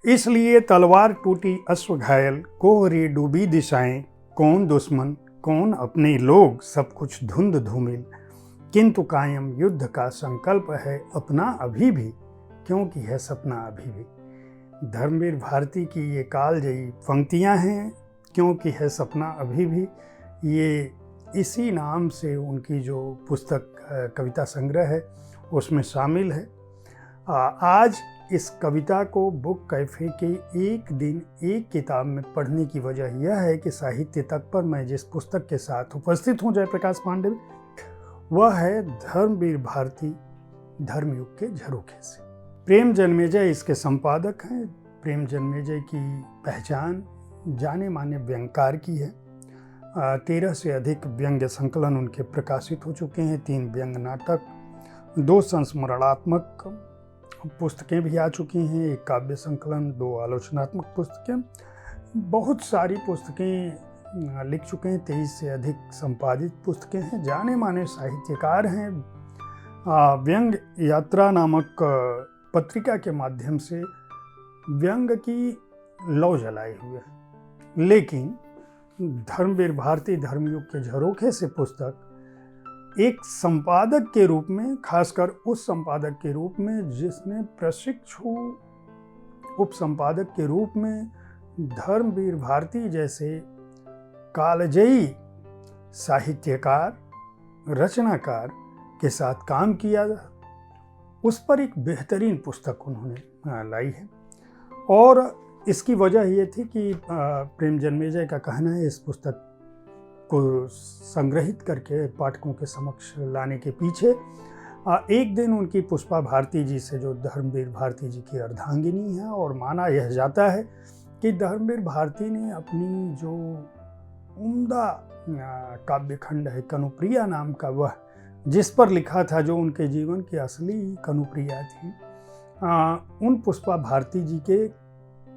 इसलिए तलवार टूटी अश्व घायल, कोहरे डूबी दिशाएं, कौन दुश्मन कौन अपने लोग, सब कुछ धुंध धूमिल, किंतु कायम युद्ध का संकल्प है अपना अभी भी, क्योंकि है सपना अभी भी। धर्मवीर भारती की ये कालजयी पंक्तियां हैं, क्योंकि है सपना अभी भी। ये इसी नाम से उनकी जो पुस्तक कविता संग्रह है उसमें शामिल है। आज इस कविता को बुक कैफे के एक दिन एक किताब में पढ़ने की वजह यह है कि साहित्य तक पर मैं जिस पुस्तक के साथ उपस्थित हूँ जयप्रकाश पांडे, वह है धर्मवीर भारती धर्मयुग के झरोखे से। प्रेम जन्मेजय इसके संपादक हैं। प्रेम जन्मेजय की पहचान जाने माने व्यंगकार की है। 13 से अधिक व्यंग्य संकलन उनके प्रकाशित हो चुके हैं। 3 व्यंग्य नाटक, 2 संस्मरणात्मक पुस्तकें भी आ चुकी हैं, 1 काव्य संकलन, 2 आलोचनात्मक पुस्तकें, बहुत सारी पुस्तकें लिख चुके हैं। 23 से अधिक संपादित पुस्तकें हैं। जाने माने साहित्यकार हैं। व्यंग यात्रा नामक पत्रिका के माध्यम से व्यंग की लौ जलाए हुए हैं। लेकिन धर्मवीर भारती धर्मयुग के झरोखे से पुस्तक एक संपादक के रूप में, खासकर उस संपादक के रूप में जिसने प्रशिक्षु उप संपादक के रूप में धर्मवीर भारती जैसे कालजयी साहित्यकार, रचनाकार के साथ काम किया, उस पर एक बेहतरीन पुस्तक उन्होंने लाई है। और इसकी वजह ये थी कि प्रेम जन्मेजय का कहना है इस पुस्तक को संग्रहित करके पाठकों के समक्ष लाने के पीछे एक दिन उनकी पुष्पा भारती जी से, जो धर्मवीर भारती जी की अर्धांगिनी है, और माना यह जाता है कि धर्मवीर भारती ने अपनी जो उम्दा काव्यखंड है कनुप्रिया नाम का, वह जिस पर लिखा था, जो उनके जीवन की असली कनुप्रिया थी, उन पुष्पा भारती जी के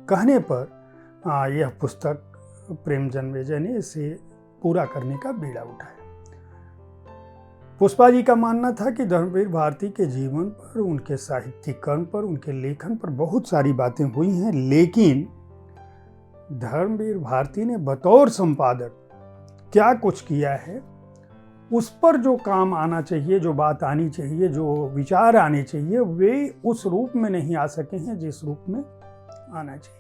कहने पर यह पुस्तक प्रेम जन्मेजय ने इसे पूरा करने का बीड़ा उठाया। पुष्पा जी का मानना था कि धर्मवीर भारती के जीवन पर, उनके साहित्यिक कर्म पर, उनके लेखन पर बहुत सारी बातें हुई हैं, लेकिन धर्मवीर भारती ने बतौर संपादक क्या कुछ किया है, उस पर जो काम आना चाहिए, जो बात आनी चाहिए, जो विचार आने चाहिए, वे उस रूप में नहीं आ सके हैं जिस रूप में आना चाहिए।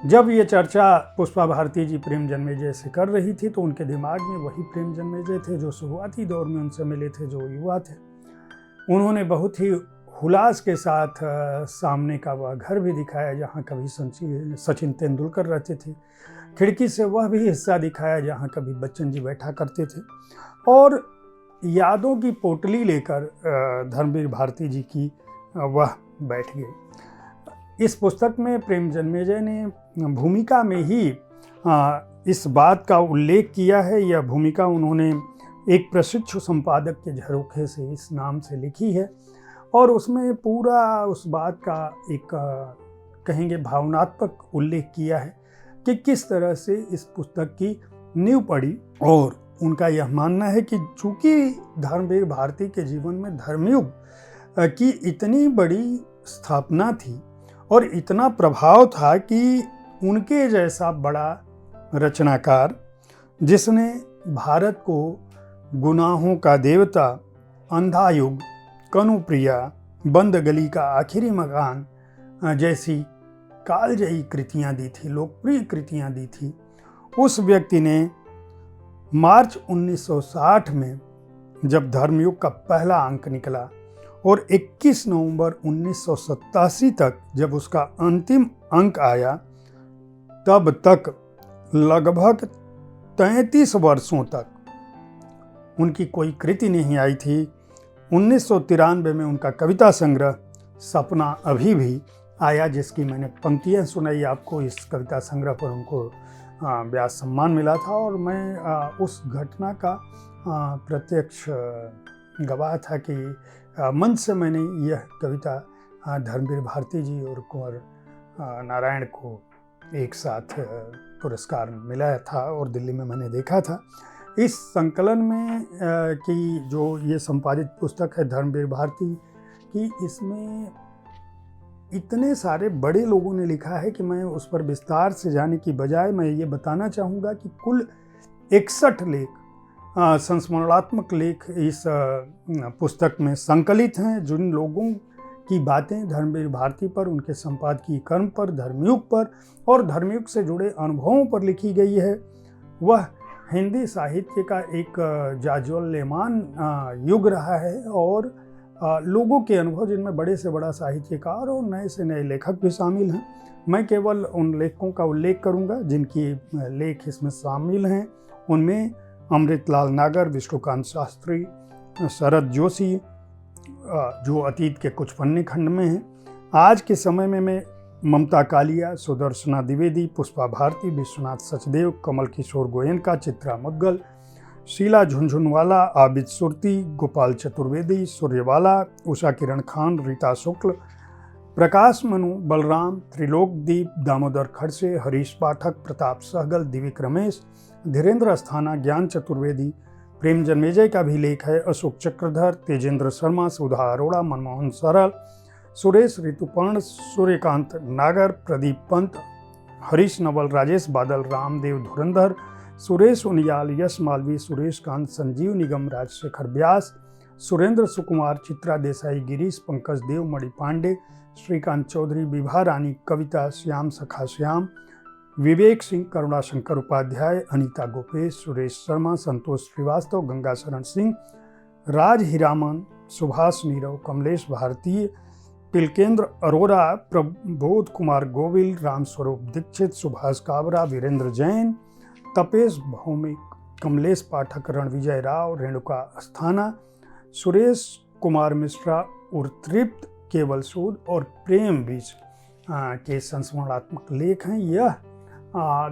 जब ये चर्चा पुष्पा भारती जी प्रेम जन्मेजय से कर रही थी तो उनके दिमाग में वही प्रेम जन्मेजय थे जो शुरुआती दौर में उनसे मिले थे, जो युवा थे। उन्होंने बहुत ही हुलास के साथ सामने का वह घर भी दिखाया जहाँ कभी सचिन तेंदुलकर रहते थे, खिड़की से वह भी हिस्सा दिखाया जहाँ कभी बच्चन जी बैठा करते थे, और यादों की पोटली लेकर धर्मवीर भारती जी की वह बैठ गए। इस पुस्तक में प्रेम जन्मेजय ने भूमिका में ही इस बात का उल्लेख किया है। यह भूमिका उन्होंने एक प्रशिक्षु संपादक के झरोखे से इस नाम से लिखी है, और उसमें पूरा उस बात का एक कहेंगे भावनात्मक उल्लेख किया है कि किस तरह से इस पुस्तक की नींव पड़ी। और उनका यह मानना है कि चूंकि धर्मवीर भारती के जीवन में धर्मयुग की इतनी बड़ी स्थापना थी और इतना प्रभाव था कि उनके जैसा बड़ा रचनाकार, जिसने भारत को गुनाहों का देवता, अंधा युग, कनुप्रिया, बंद गली का आखिरी मकान जैसी कालजयी कृतियां दी थी, लोकप्रिय कृतियां दी थी, उस व्यक्ति ने मार्च 1960 में जब धर्मयुग का पहला अंक निकला और 21 नवंबर 1987 तक जब उसका अंतिम अंक आया, तब तक लगभग 33 वर्षों तक उनकी कोई कृति नहीं आई थी। 1993 में उनका कविता संग्रह सपना अभी भी आया, जिसकी मैंने पंक्तियां सुनाई आपको। इस कविता संग्रह पर उनको व्यास सम्मान मिला था और मैं उस घटना का प्रत्यक्ष गवाह था कि मंच से मैंने यह कविता धर्मवीर भारती जी और कुंवर नारायण को एक साथ पुरस्कार मिला था और दिल्ली में मैंने देखा था। इस संकलन में की जो ये संपादित पुस्तक है धर्मवीर भारती की, इसमें इतने सारे बड़े लोगों ने लिखा है कि मैं उस पर विस्तार से जाने की बजाय मैं ये बताना चाहूँगा कि कुल 61 लेख, संस्मरणात्मक लेख इस पुस्तक में संकलित हैं, जिन लोगों की बातें धर्मवीर भारती पर, उनके संपादकीय कर्म पर, धर्मयुग पर और धर्मयुग से जुड़े अनुभवों पर लिखी गई है। वह हिंदी साहित्य का एक जाज्वल्यमान युग रहा है और लोगों के अनुभव, जिनमें बड़े से बड़ा साहित्यकार और नए से नए लेखक भी शामिल हैं। मैं केवल उन लेखकों का उल्लेख करूंगा जिनकी लेख इसमें शामिल हैं। उनमें अमृतलाल नागर, विष्णुकांत शास्त्री, शरद जोशी, जो अतीत के कुछ पन्ने खंड में हैं। आज के समय में मैं ममता कालिया, सुदर्शना द्विवेदी, पुष्पा भारती, विश्वनाथ सचदेव, कमल किशोर गोयनका, चित्रा मुद्गल, शीला झुनझुनवाला, आबिद सुरती, गोपाल चतुर्वेदी, सूर्यवाला, उषा किरण खान, रीता शुक्ल, प्रकाश मनु, बलराम, त्रिलोकदीप, दामोदर खड़से, हरीश पाठक, प्रताप सहगल, दिविक रमेश, धीरेन्द्र अस्थाना, ज्ञान चतुर्वेदी, प्रेम जन्मेजय का भी लेख है, अशोक चक्रधर, तेजेंद्र शर्मा, सुधा अरोड़ा, मनमोहन सरल, सुरेश ऋतुपर्ण, सूर्यकांत नागर, प्रदीप पंत, हरीश नवल, राजेश बादल, रामदेव धुरंधर, सुरेश उनियाल, यश मालवी, सुरेश कांत, संजीव निगम, राजशेखर व्यास, सुरेंद्र सुकुमार, चित्रा देसाई, गिरीश पंकज देव, मणि पांडे, श्रीकांत चौधरी, विभा रानी, कविता, श्याम सखा श्याम, विवेक सिंह, करुणाशंकर उपाध्याय, अनीता गोपेश, सुरेश शर्मा, संतोष श्रीवास्तव, गंगा शरण सिंह, राज हीरामन, सुभाष नीरव, कमलेश भारतीय, तिलकेंद्र अरोरा, प्रबोध कुमार गोविल, रामस्वरूप दीक्षित, सुभाष काबरा, वीरेंद्र जैन, तपेश भौमिक, कमलेश पाठक, रणविजय राव, रेणुका अस्थाना, सुरेश कुमार मिश्रा, उर्तृप्त, केवल सूद और प्रेम बीज के संस्मरणात्मक लेख हैं। यह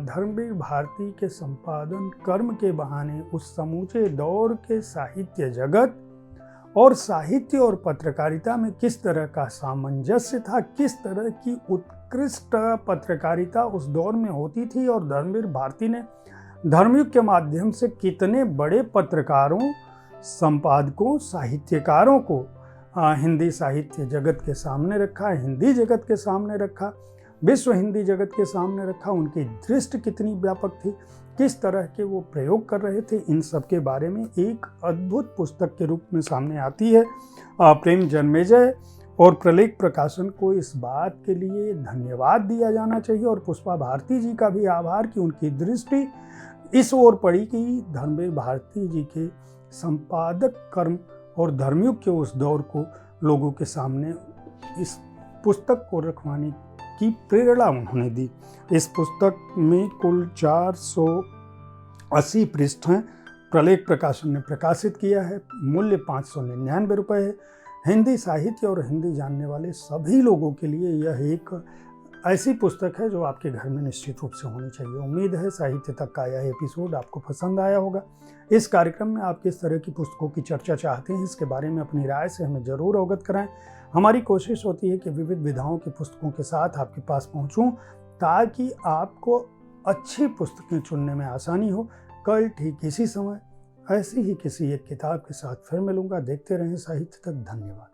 धर्मवीर भारती के संपादन कर्म के बहाने उस समूचे दौर के साहित्य जगत और साहित्य और पत्रकारिता में किस तरह का सामंजस्य था, किस तरह की उत्कृष्ट पत्रकारिता उस दौर में होती थी और धर्मवीर भारती ने धर्मयुग के माध्यम से कितने बड़े पत्रकारों, संपादकों, साहित्यकारों को हिंदी साहित्य जगत के सामने रखा, हिंदी जगत के सामने रखा, विश्व हिंदी जगत के सामने रखा। उनकी दृष्टि कितनी व्यापक थी, किस तरह के वो प्रयोग कर रहे थे, इन सब के बारे में एक अद्भुत पुस्तक के रूप में सामने आती है। प्रेम जन्मेजय और प्रलेख प्रकाशन को इस बात के लिए धन्यवाद दिया जाना चाहिए और पुष्पा भारती जी का भी आभार कि उनकी दृष्टि इस ओर पड़ी कि धर्मवीर भारती जी के संपादक कर्म और धर्मयुग के उस दौर को लोगों के सामने इस पुस्तक को रखवाने की प्रेरणा उन्होंने दी। इस पुस्तक में कुल 480 पृष्ठ हैं। प्रलेख प्रकाशन ने प्रकाशित किया है। मूल्य 599 रुपये है। हिंदी साहित्य और हिंदी जानने वाले सभी लोगों के लिए यह एक ऐसी पुस्तक है जो आपके घर में निश्चित रूप से होनी चाहिए। उम्मीद है साहित्य तक का यह एपिसोड आपको पसंद आया होगा। इस कार्यक्रम में आप किस तरह की पुस्तकों की चर्चा चाहते हैं, इसके बारे में अपनी राय से हमें ज़रूर अवगत कराएं। हमारी कोशिश होती है कि विविध विधाओं की पुस्तकों के साथ आपके पास पहुंचूं ताकि आपको अच्छी पुस्तकें चुनने में आसानी हो। कल ठीक इसी समय ऐसी ही किसी एक किताब के साथ फिर मिलूंगा। देखते रहें साहित्य तक। धन्यवाद।